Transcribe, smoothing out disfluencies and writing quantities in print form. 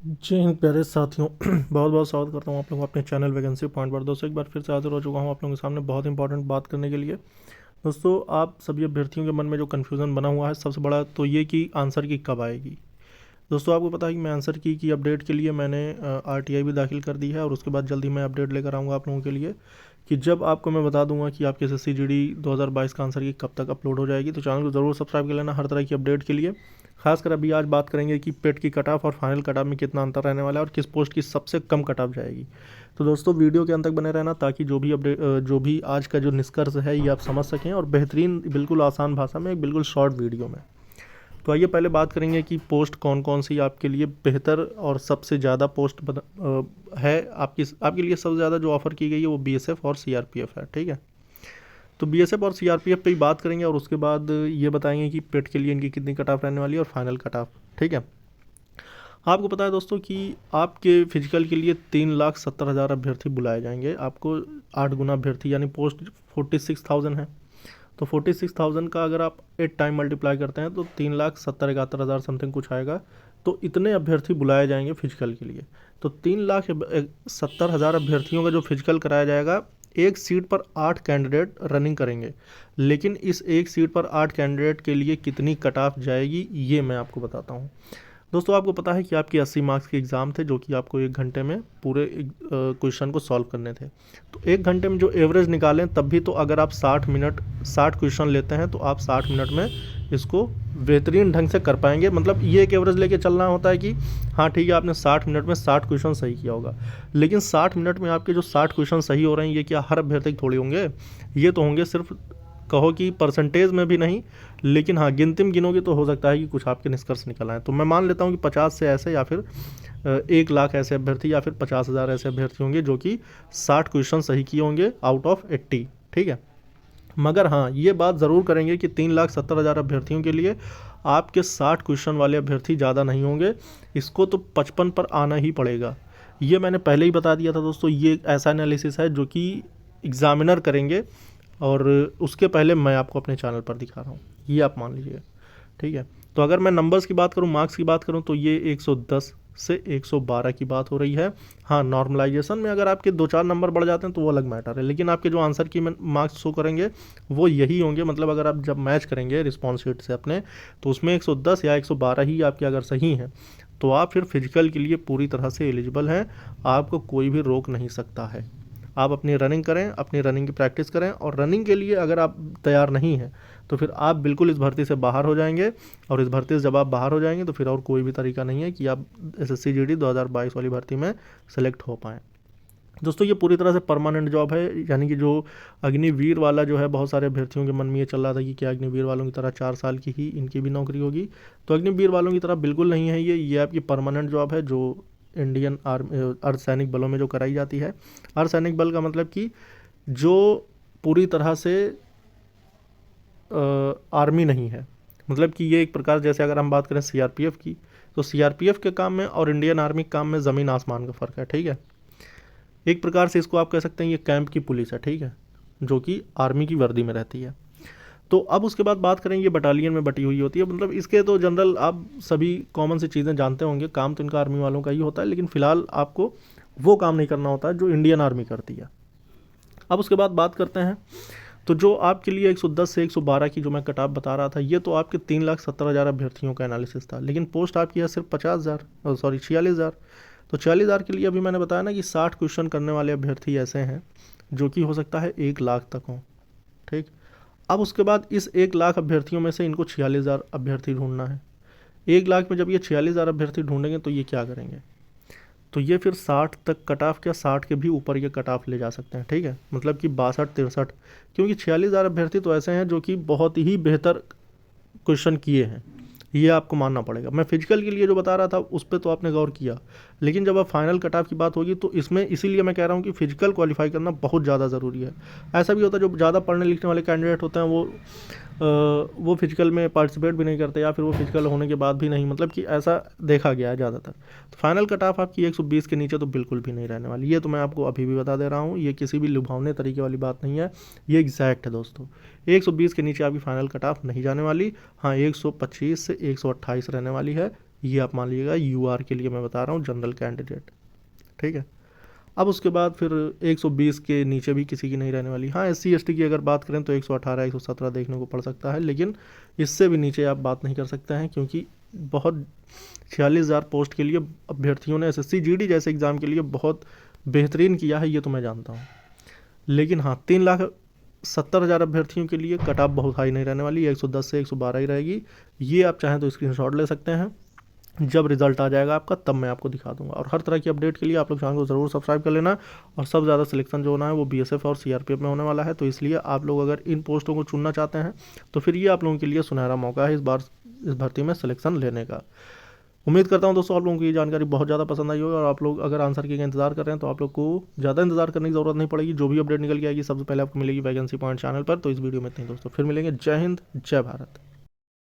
जय हिंद प्यारे साथियों। बहुत बहुत स्वागत करता हूँ आप लोगों को अपने चैनल वैकेंसी पॉइंट पर। दोस्तों एक बार फिर से हाजिर हो चुका हूँ आप लोगों के सामने बहुत इंपॉर्टेंट बात करने के लिए। दोस्तों आप सभी अभ्यर्थियों के मन में जो कन्फ्यूज़न बना हुआ है सबसे बड़ा तो ये कि आंसर की कब आएगी। दोस्तों आपको पता है कि मैं आंसर की अपडेट के लिए मैंने आरटीआई भी दाखिल कर दी है और उसके बाद जल्दी मैं अपडेट लेकर आऊँगा आप लोगों के लिए कि जब आपको मैं बता दूंगा कि आपके एसएससी जीडी 2022 का आंसर की कब तक अपलोड हो जाएगी। तो चैनल को ज़रूर सब्सक्राइब कर लेना हर तरह की अपडेट के लिए। खासकर अभी आज बात करेंगे कि पेट की कट ऑफ और फाइनल कट ऑफ में कितना अंतर रहने वाला है और किस पोस्ट की सबसे कम कट ऑफ जाएगी। तो दोस्तों वीडियो के अंत तक बने रहना ताकि जो भी आज का जो निष्कर्ष है ये आप समझ सकें और बेहतरीन बिल्कुल आसान भाषा में एक बिल्कुल शॉर्ट वीडियो में। तो आइए पहले बात करेंगे कि पोस्ट कौन कौन सी आपके लिए बेहतर और सबसे ज़्यादा है आपके लिए सबसे ज़्यादा जो ऑफ़र की गई है वो बीएसएफ और सीआरपीएफ है। ठीक है, तो बीएसएफ और सीआरपीएफ पे ही बात करेंगे और उसके बाद ये बताएंगे कि पेट के लिए इनकी कितनी कट ऑफ रहने वाली है और फाइनल कट ऑफ। ठीक है, आपको पता है दोस्तों कि आपके फिजिकल के लिए 3,70,000 अभ्यर्थी बुलाए जाएंगे। आपको 8 गुना अभ्यर्थी यानी पोस्ट 46,000 है। तो 46,000 का अगर आप 8 टाइम मल्टीप्लाई करते हैं तो 3,70,000 समथिंग कुछ आएगा। तो इतने अभ्यर्थी बुलाए जाएंगे फिजिकल के लिए। तो 3,70,000 अभ्यर्थियों का जो फिजिकल कराया जाएगा, एक सीट पर 8 कैंडिडेट रनिंग करेंगे। लेकिन इस एक सीट पर 8 कैंडिडेट के लिए कितनी कट ऑफ जाएगी ये मैं आपको बताता हूँ। दोस्तों आपको पता है कि आपके 80 मार्क्स के एग्ज़ाम थे जो कि आपको 1 घंटे में पूरे क्वेश्चन को सॉल्व करने थे। तो 1 घंटे में जो एवरेज निकालें तब भी तो अगर आप 60 क्वेश्चन लेते हैं तो आप 60 मिनट में इसको बेहतरीन ढंग से कर पाएंगे। मतलब ये एक एवरेज लेके चलना होता है कि हाँ ठीक है आपने 60 मिनट में 60 क्वेश्चन सही किया होगा। लेकिन 60 मिनट में आपके जो 60 क्वेश्चन सही हो रहे हैं ये क्या हर अभ्यर्थी थोड़ी होंगे। ये तो होंगे सिर्फ कहो कि परसेंटेज में भी नहीं, लेकिन हाँ गिनती में गिनोगे तो हो सकता है कि कुछ आपके निष्कर्ष निकल आए। तो मैं मान लेता हूँ कि 50 से ऐसे या फिर 1 लाख ऐसे अभ्यर्थी या फिर 50,000 ऐसे अभ्यर्थी होंगे जो कि 60 क्वेश्चन सही किए होंगे आउट ऑफ 80। ठीक है, मगर हाँ ये बात ज़रूर करेंगे कि 3,70,000 अभ्यर्थियों के लिए आपके 60 क्वेश्चन वाले अभ्यर्थी ज़्यादा नहीं होंगे। इसको तो 55 पर आना ही पड़ेगा। ये मैंने पहले ही बता दिया था दोस्तों, ये एक ऐसा एनालिसिस है जो कि एग्ज़ामिनर करेंगे और उसके पहले मैं आपको अपने चैनल पर दिखा रहा हूँ, ये आप मान लीजिए। ठीक है, तो अगर मैं नंबर्स की बात करूँ, मार्क्स की बात करूँ तो ये 110 से 112 की बात हो रही है। हाँ नॉर्मलाइजेशन में अगर आपके 2-4 नंबर बढ़ जाते हैं तो वो अलग मैटर है, लेकिन आपके जो आंसर की मार्क्स शो करेंगे वो यही होंगे। मतलब अगर आप जब मैच करेंगे रिस्पॉन्स शीट से अपने तो उसमें 110 या 112 ही आपके अगर सही हैं तो आप फिर फिजिकल के लिए पूरी तरह से एलिजिबल हैं। आपको कोई भी रोक नहीं सकता है। आप अपनी रनिंग करें, अपनी रनिंग की प्रैक्टिस करें और रनिंग के लिए अगर आप तैयार नहीं हैं तो फिर आप बिल्कुल इस भर्ती से बाहर हो जाएंगे। और इस भर्ती से जब आप बाहर हो जाएंगे तो फिर और कोई भी तरीका नहीं है कि आप एसएससी जीडी 2022 वाली भर्ती में सेलेक्ट हो पाएँ। दोस्तों ये पूरी तरह से परमानेंट जॉब है, यानी कि जो अग्निवीर वाला जो है, बहुत सारे अभ्यर्थियों के मन में ये चल रहा था कि क्या अग्निवीर वालों की तरह 4 साल की ही इनकी भी नौकरी होगी। तो अग्निवीर वालों की तरह बिल्कुल नहीं है। ये आपकी परमानेंट जॉब है जो इंडियन अर्धसैनिक बलों में जो कराई जाती है। अर्धसैनिक बल का मतलब कि जो पूरी तरह से आर्मी नहीं है। मतलब कि ये एक प्रकार, जैसे अगर हम बात करें सीआरपीएफ की, तो सीआरपीएफ के काम में और इंडियन आर्मी के काम में ज़मीन आसमान का फ़र्क है। ठीक है, एक प्रकार से इसको आप कह सकते हैं ये कैंप की पुलिस है। ठीक है, जो कि आर्मी की वर्दी में रहती है। तो अब उसके बाद बात करेंगे, बटालियन में बटी हुई होती है। मतलब इसके तो जनरल आप सभी कॉमन सी चीज़ें जानते होंगे, काम तो इनका आर्मी वालों का ही होता है, लेकिन फ़िलहाल आपको वो काम नहीं करना होता है जो इंडियन आर्मी करती है। अब उसके बाद बात करते हैं, तो जो आपके लिए 110 से 112 की जो मैं कट ऑफ बता रहा था, ये तो आपके 3,70,000 अभ्यर्थियों का एनालिसिस था। लेकिन पोस्ट आपकी है सिर्फ 46,000। तो 46,000 के लिए अभी मैंने बताया ना कि 60 क्वेश्चन करने वाले अभ्यर्थी ऐसे हैं जो कि हो सकता है 1 लाख तक हों। ठीक, अब उसके बाद इस 1 लाख अभ्यर्थियों में से इनको 46,000 अभ्यर्थी ढूंढना है। 1 लाख में जब ये 46,000 अभ्यर्थी ढूंढेंगे तो ये क्या करेंगे, तो ये फिर 60 तक कट ऑफ, क्या 60 के भी ऊपर ये कट ऑफ ले जा सकते हैं। ठीक है, मतलब कि 62-63, क्योंकि 46,000 अभ्यर्थी तो ऐसे हैं जो कि बहुत ही बेहतर क्वेश्चन किए हैं, ये आपको मानना पड़ेगा। मैं फिजिकल के लिए जो बता रहा था उस पर तो आपने गौर किया, लेकिन जब अब फाइनल कट ऑफ की बात होगी तो इसमें इसीलिए मैं कह रहा हूँ कि फिजिकल क्वालिफाई करना बहुत ज़्यादा ज़रूरी है। ऐसा भी होता है जो ज़्यादा पढ़ने लिखने वाले कैंडिडेट होते हैं वो फिजिकल में पार्टिसिपेट भी नहीं करते, या फिर वो फिजिकल होने के बाद भी नहीं, मतलब कि ऐसा देखा गया है ज़्यादातर। तो फाइनल कट ऑफ आपकी 120 के नीचे तो बिल्कुल भी नहीं रहने वाली। ये तो मैं आपको अभी भी बता दे रहा हूँ, ये किसी भी लुभावने तरीके वाली बात नहीं है, ये एग्जैक्ट है दोस्तों। 120 के नीचे आपकी फाइनल कट ऑफ नहीं जाने वाली। हाँ 125 से 128 रहने वाली है ये आप मान लीजिएगा यूआर के लिए मैं बता रहा हूँ, जनरल कैंडिडेट। ठीक है। अब उसके बाद फिर 120 के नीचे भी किसी की नहीं रहने वाली। हाँ, SC ST की अगर बात करें तो 118 117 देखने को पड़ सकता है, लेकिन इससे भी नीचे आप बात नहीं कर सकते हैं, क्योंकि बहुत 46,000 पोस्ट के लिए अभ्यर्थियों ने SSC GD जैसे एग्ज़ाम के लिए बहुत बेहतरीन किया है, ये तो मैं जानता हूँ। लेकिन हाँ, 3,70,000 अभ्यर्थियों के लिए कट ऑफ बहुत हाई नहीं रहने वाली, 110 से 112 ही रहेगी। ये आप चाहें तो स्क्रीनशॉट ले सकते हैं। जब रिजल्ट आ जाएगा आपका तब मैं आपको दिखा दूंगा। और हर तरह की अपडेट के लिए आप लोग चैनल को ज़रूर सब्सक्राइब कर लेना। और सबसे ज़्यादा सिलेक्शन जो होना है वो BSF और CRPF में होने वाला है, तो इसलिए आप लोग अगर इन पोस्टों को चुनना चाहते हैं तो फिर ये आप लोगों के लिए सुनहरा मौका है इस बार इस भर्ती में सिलेक्शन लेने का। उम्मीद करता हूं दोस्तों आप लोगों को ये जानकारी बहुत ज़्यादा पसंद आई होगी, और आप लोग अगर आंसर की का इंतजार कर रहे हैं तो आप लोग को ज़्यादा इंतजार करने की ज़रूरत नहीं पड़ेगी। जो भी अपडेट निकल के आएगी सबसे पहले आपको मिलेगी वैकेंसी पॉइंट चैनल पर। तो इस वीडियो में इतना ही दोस्तों, फिर मिलेंगे। जय हिंद, जय भारत।